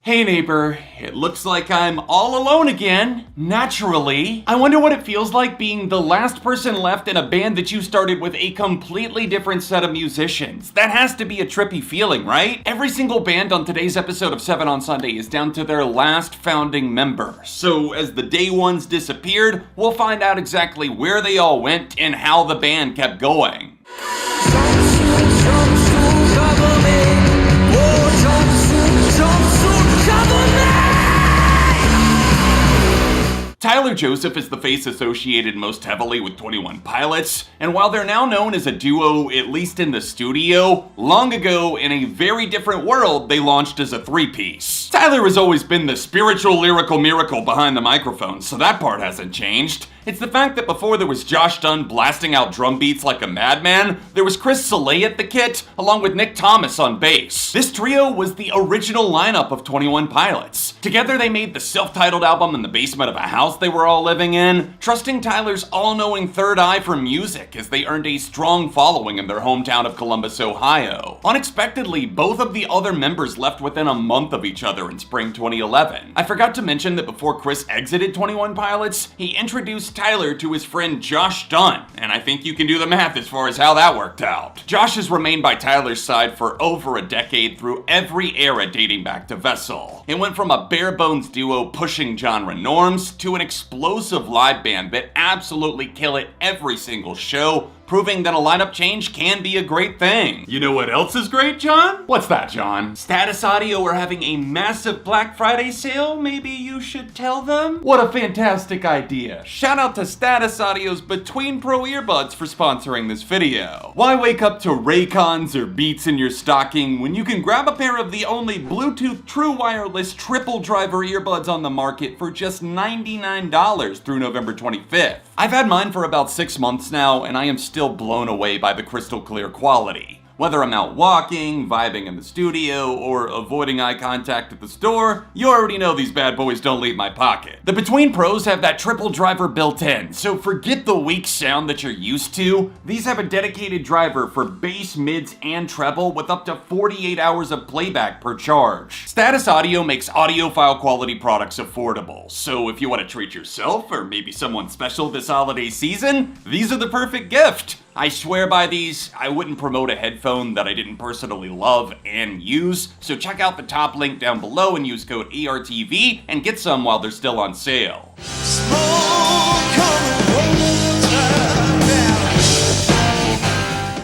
Hey neighbor, it looks like I'm all alone again, naturally. I wonder what it feels like being the last person left in a band that you started with a completely different set of musicians. That has to be a trippy feeling, right? Every single band on today's episode of 7 on Sunday is down to their last founding member. So as the day ones disappeared, we'll find out exactly where they all went and how the band kept going. Tyler Jospeh is the face associated most heavily with 21 Pilots, and while they're now known as a duo, at least in the studio, long ago, in a very different world, they launched as a three-piece. Tyler has always been the spiritual lyrical miracle behind the microphone, so that part hasn't changed. It's the fact that before there was Josh Dun blasting out drum beats like a madman, there was Chris Soleil at the kit, along with Nick Thomas on bass. This trio was the original lineup of 21 Pilots. Together they made the self-titled album in the basement of a house they were all living in, trusting Tyler's all-knowing third eye for music as they earned a strong following in their hometown of Columbus, Ohio. Unexpectedly, both of the other members left within a month of each other in spring 2011. I forgot to mention that before Chris exited 21 Pilots, he introduced Tyler to his friend Josh Dun, and I think you can do the math as far as how that worked out. Josh has remained by Tyler's side for over a decade through every era dating back to Vessel. It went from a bare-bones duo pushing genre norms to an explosive live band that absolutely kill it every single show, proving that a lineup change can be a great thing. You know what else is great, John? What's that, John? Status Audio are having a massive Black Friday sale. Maybe you should tell them? What a fantastic idea. Shout out to Status Audio's Between Pro earbuds for sponsoring this video. Why wake up to Raycons or Beats in your stocking when you can grab a pair of the only Bluetooth true wireless triple driver earbuds on the market for just $99 through November 25th. I've had mine for about 6 months now, and I am still blown away by the crystal clear quality. Whether I'm out walking, vibing in the studio, or avoiding eye contact at the store, you already know these bad boys don't leave my pocket. The Between Pros have that triple driver built in, so forget the weak sound that you're used to. These have a dedicated driver for bass, mids, and treble with up to 48 hours of playback per charge. Status Audio makes audiophile quality products affordable, so if you want to treat yourself or maybe someone special this holiday season, these are the perfect gift. I swear by these, I wouldn't promote a headphone that I didn't personally love and use, so check out the top link down below and use code ARTV and get some while they're still on sale.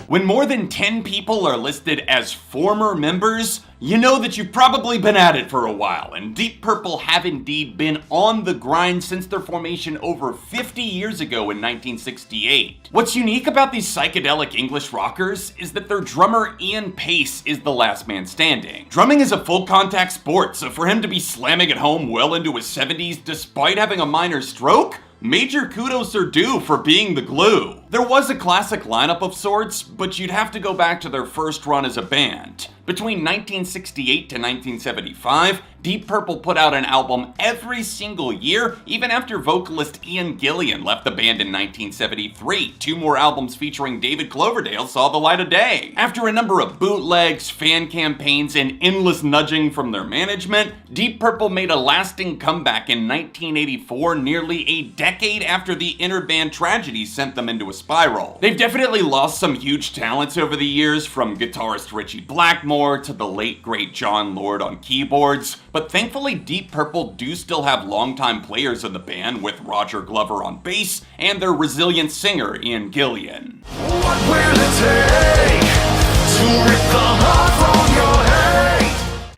When more than 10 people are listed as former members, you know that you've probably been at it for a while, and Deep Purple have indeed been on the grind since their formation over 50 years ago in 1968. What's unique about these psychedelic English rockers is that their drummer Ian Paice is the last man standing. Drumming is a full contact sport, so for him to be slamming at home well into his 70s despite having a minor stroke, major kudos are due for being the glue. There was a classic lineup of sorts, but you'd have to go back to their first run as a band. Between 1968 to 1975, Deep Purple put out an album every single year, even after vocalist Ian Gillian left the band in 1973. 2 more albums featuring David Cloverdale saw the light of day. After a number of bootlegs, fan campaigns, and endless nudging from their management, Deep Purple made a lasting comeback in 1984, nearly a decade after the interband tragedy sent them into a spiral. They've definitely lost some huge talents over the years, from guitarist Ritchie Blackmore to the late great John Lord on keyboards, but thankfully Deep Purple do still have longtime players in the band, with Roger Glover on bass and their resilient singer Ian Gillian. What will it take to rip the heart from your hate?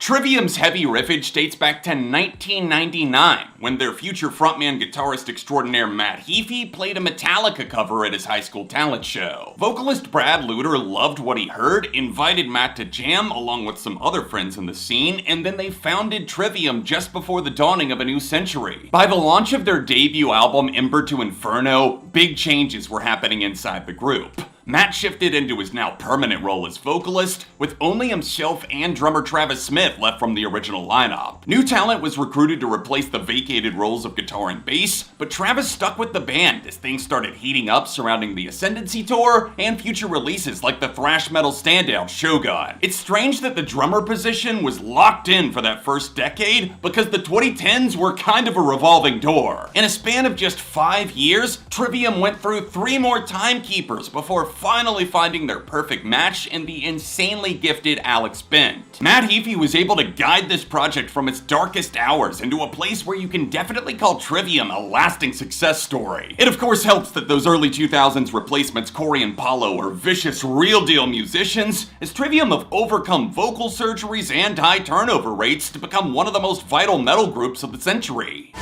Trivium's heavy riffage dates back to 1999, when their future frontman guitarist extraordinaire Matt Heafy played a Metallica cover at his high school talent show. Vocalist Brad Luter loved what he heard, invited Matt to jam along with some other friends in the scene, and then they founded Trivium just before the dawning of a new century. By the launch of their debut album Ember to Inferno, big changes were happening inside the group. Matt shifted into his now permanent role as vocalist, with only himself and drummer Travis Smith left from the original lineup. New talent was recruited to replace the vacated roles of guitar and bass, but Travis stuck with the band as things started heating up surrounding the Ascendancy tour and future releases like the thrash metal standout Shogun. It's strange that the drummer position was locked in for that first decade because the 2010s were kind of a revolving door. In a span of just 5 years, Trivium went through 3 more timekeepers before finally finding their perfect match in the insanely gifted Alex Bent. Matt Heafy was able to guide this project from its darkest hours into a place where you can definitely call Trivium a lasting success story. It of course helps that those early 2000s replacements Corey and Paulo are vicious real deal musicians, as Trivium have overcome vocal surgeries and high turnover rates to become one of the most vital metal groups of the century.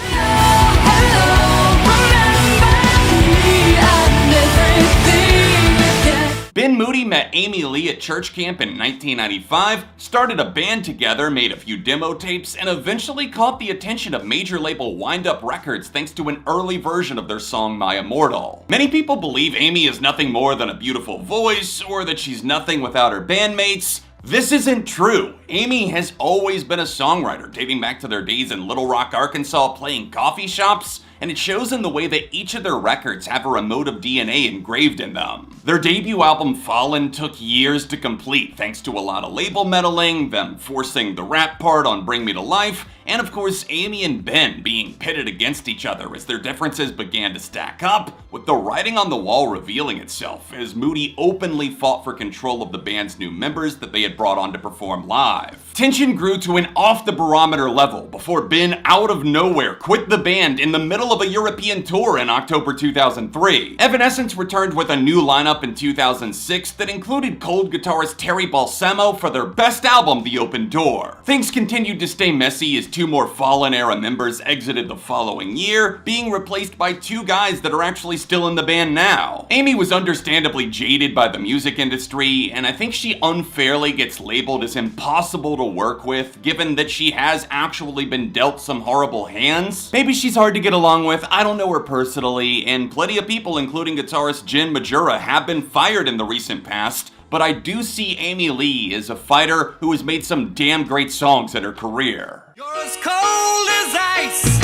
Ben Moody met Amy Lee at church camp in 1995, started a band together, made a few demo tapes, and eventually caught the attention of major label Wind Up Records thanks to an early version of their song My Immortal. Many people believe Amy is nothing more than a beautiful voice, or that she's nothing without her bandmates. This isn't true. Amy has always been a songwriter, dating back to their days in Little Rock, Arkansas, playing coffee shops, and it shows in the way that each of their records have her emotive DNA engraved in them. Their debut album Fallen took years to complete thanks to a lot of label meddling, them forcing the rap part on Bring Me to Life, and of course Amy and Ben being pitted against each other as their differences began to stack up, with the writing on the wall revealing itself as Moody openly fought for control of the band's new members that they had brought on to perform live. Tension grew to an off-the-barometer level before Ben out of nowhere quit the band in the middle of a European tour in October 2003. Evanescence returned with a new lineup in 2006 that included Cold guitarist Terry Balsamo for their best album, The Open Door. Things continued to stay messy as 2 more Fallen era members exited the following year, being replaced by 2 guys that are actually still in the band now. Amy was understandably jaded by the music industry, and I think she unfairly gets labeled as impossible to work with, given that she has actually been dealt some horrible hands. Maybe she's hard to get along with, I don't know her personally, and plenty of people, including guitarist Jen Majura, have been fired in the recent past, but I do see Amy Lee as a fighter who has made some damn great songs in her career. You're as cold as ice.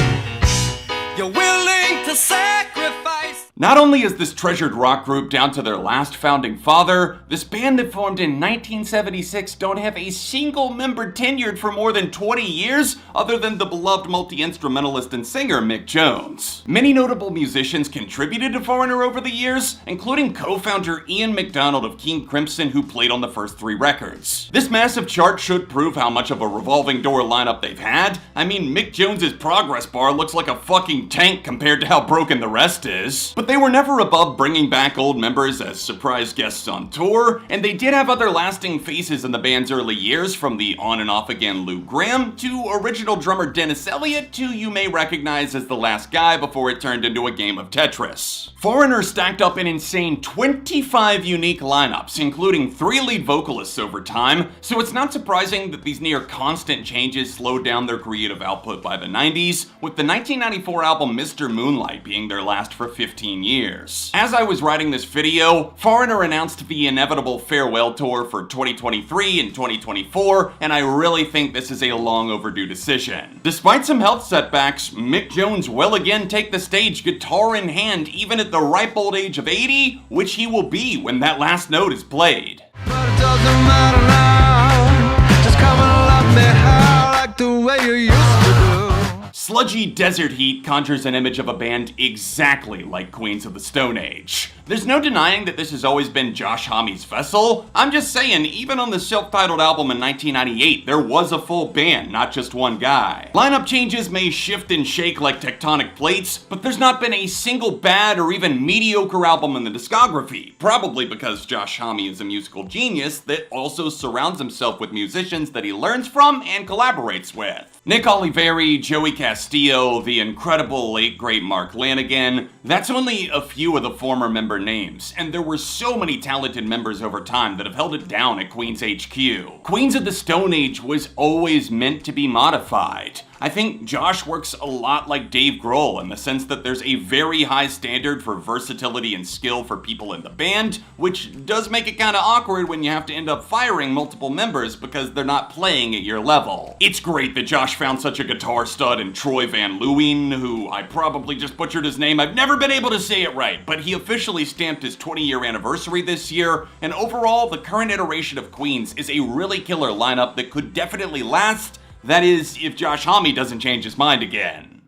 You're willing to sacrifice. Not only is this treasured rock group down to their last founding father, this band that formed in 1976 don't have a single member tenured for more than 20 years other than the beloved multi-instrumentalist and singer Mick Jones. Many notable musicians contributed to Foreigner over the years, including co-founder Ian McDonald of King Crimson, who played on the first 3 records. This massive chart should prove how much of a revolving door lineup they've had. I mean, Mick Jones's progress bar looks like a fucking tank compared to how broken the rest is. But they were never above bringing back old members as surprise guests on tour, and they did have other lasting faces in the band's early years, from the on and off again Lou Gramm to original drummer Dennis Elliott to you may recognize as the last guy before it turned into a game of Tetris. Foreigner stacked up an insane 25 unique lineups, including 3 lead vocalists over time, so it's not surprising that these near constant changes slowed down their creative output by the 90s, with the 1994 album Mr. Moonlight being their last for 15 years. As I was writing this video, Foreigner announced the inevitable farewell tour for 2023 and 2024, and I really think this is a long overdue decision. Despite some health setbacks, Mick Jones will again take the stage guitar in hand even at the ripe old age of 80, which he will be when that last note is played. But it doesn't matter now. Just come and love me how like the way you used to do. Sludgy desert heat conjures an image of a band exactly like Queens of the Stone Age. There's no denying that this has always been Josh Homme's vessel. I'm just saying, even on the self-titled album in 1998, there was a full band, not just one guy. Lineup changes may shift and shake like tectonic plates, but there's not been a single bad or even mediocre album in the discography, probably because Josh Homme is a musical genius that also surrounds himself with musicians that he learns from and collaborates with. Nick Oliveri, Joey Castillo, the incredible late great Mark Lanigan, that's only a few of the former member names, and there were so many talented members over time that have held it down at Queen's HQ. Queens of the Stone Age was always meant to be modified. I think Josh works a lot like Dave Grohl in the sense that there's a very high standard for versatility and skill for people in the band, which does make it kinda awkward when you have to end up firing multiple members because they're not playing at your level. It's great that Josh found such a guitar stud in Troy Van Leeuwen, who I probably just butchered his name. I've never been able to say it right, but he officially stamped his 20-year anniversary this year, and overall, the current iteration of Queens is a really killer lineup that could definitely last. That is, if Josh Homme doesn't change his mind again.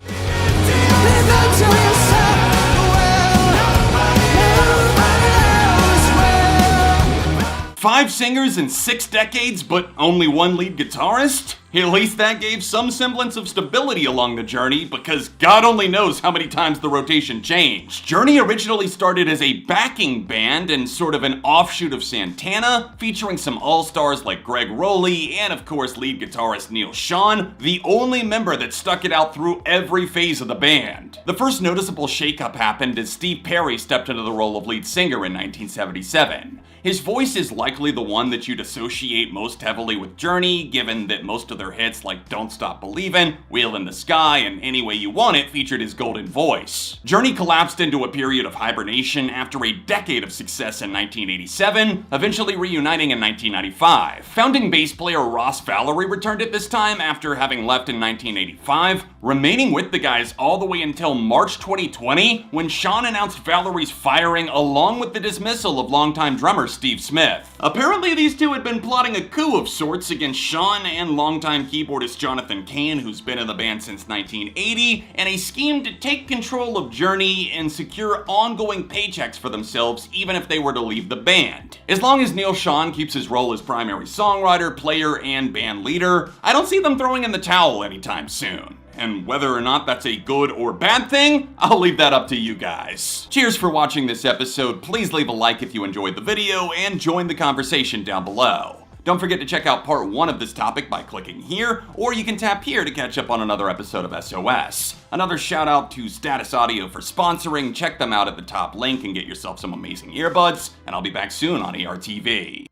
Five singers in 6 decades, but only one lead guitarist? At least that gave some semblance of stability along the Journey, because God only knows how many times the rotation changed. Journey originally started as a backing band and sort of an offshoot of Santana, featuring some all-stars like Greg Rowley and of course lead guitarist Neil Schon, the only member that stuck it out through every phase of the band. The first noticeable shakeup happened as Steve Perry stepped into the role of lead singer in 1977. His voice is likely the one that you'd associate most heavily with Journey, given that most of their hits like Don't Stop Believin', Wheel in the Sky, and Any Way You Want It featured his golden voice. Journey collapsed into a period of hibernation after a decade of success in 1987, eventually reuniting in 1995. Founding bass player Ross Valerie returned at this time after having left in 1985, remaining with the guys all the way until March 2020, when Schon announced Valerie's firing along with the dismissal of longtime drummer Steve Smith. Apparently these two had been plotting a coup of sorts against Schon and longtime keyboardist Jonathan Cain, who's been in the band since 1980, and a scheme to take control of Journey and secure ongoing paychecks for themselves even if they were to leave the band. As long as Neil Schon keeps his role as primary songwriter, player, and band leader, I don't see them throwing in the towel anytime soon. And whether or not that's a good or bad thing, I'll leave that up to you guys. Cheers for watching this episode. Please leave a like if you enjoyed the video and join the conversation down below. Don't forget to check out part 1 of this topic by clicking here, or you can tap here to catch up on another episode of SOS. Another shout out to Status Audio for sponsoring. Check them out at the top link and get yourself some amazing earbuds, and I'll be back soon on ARTV.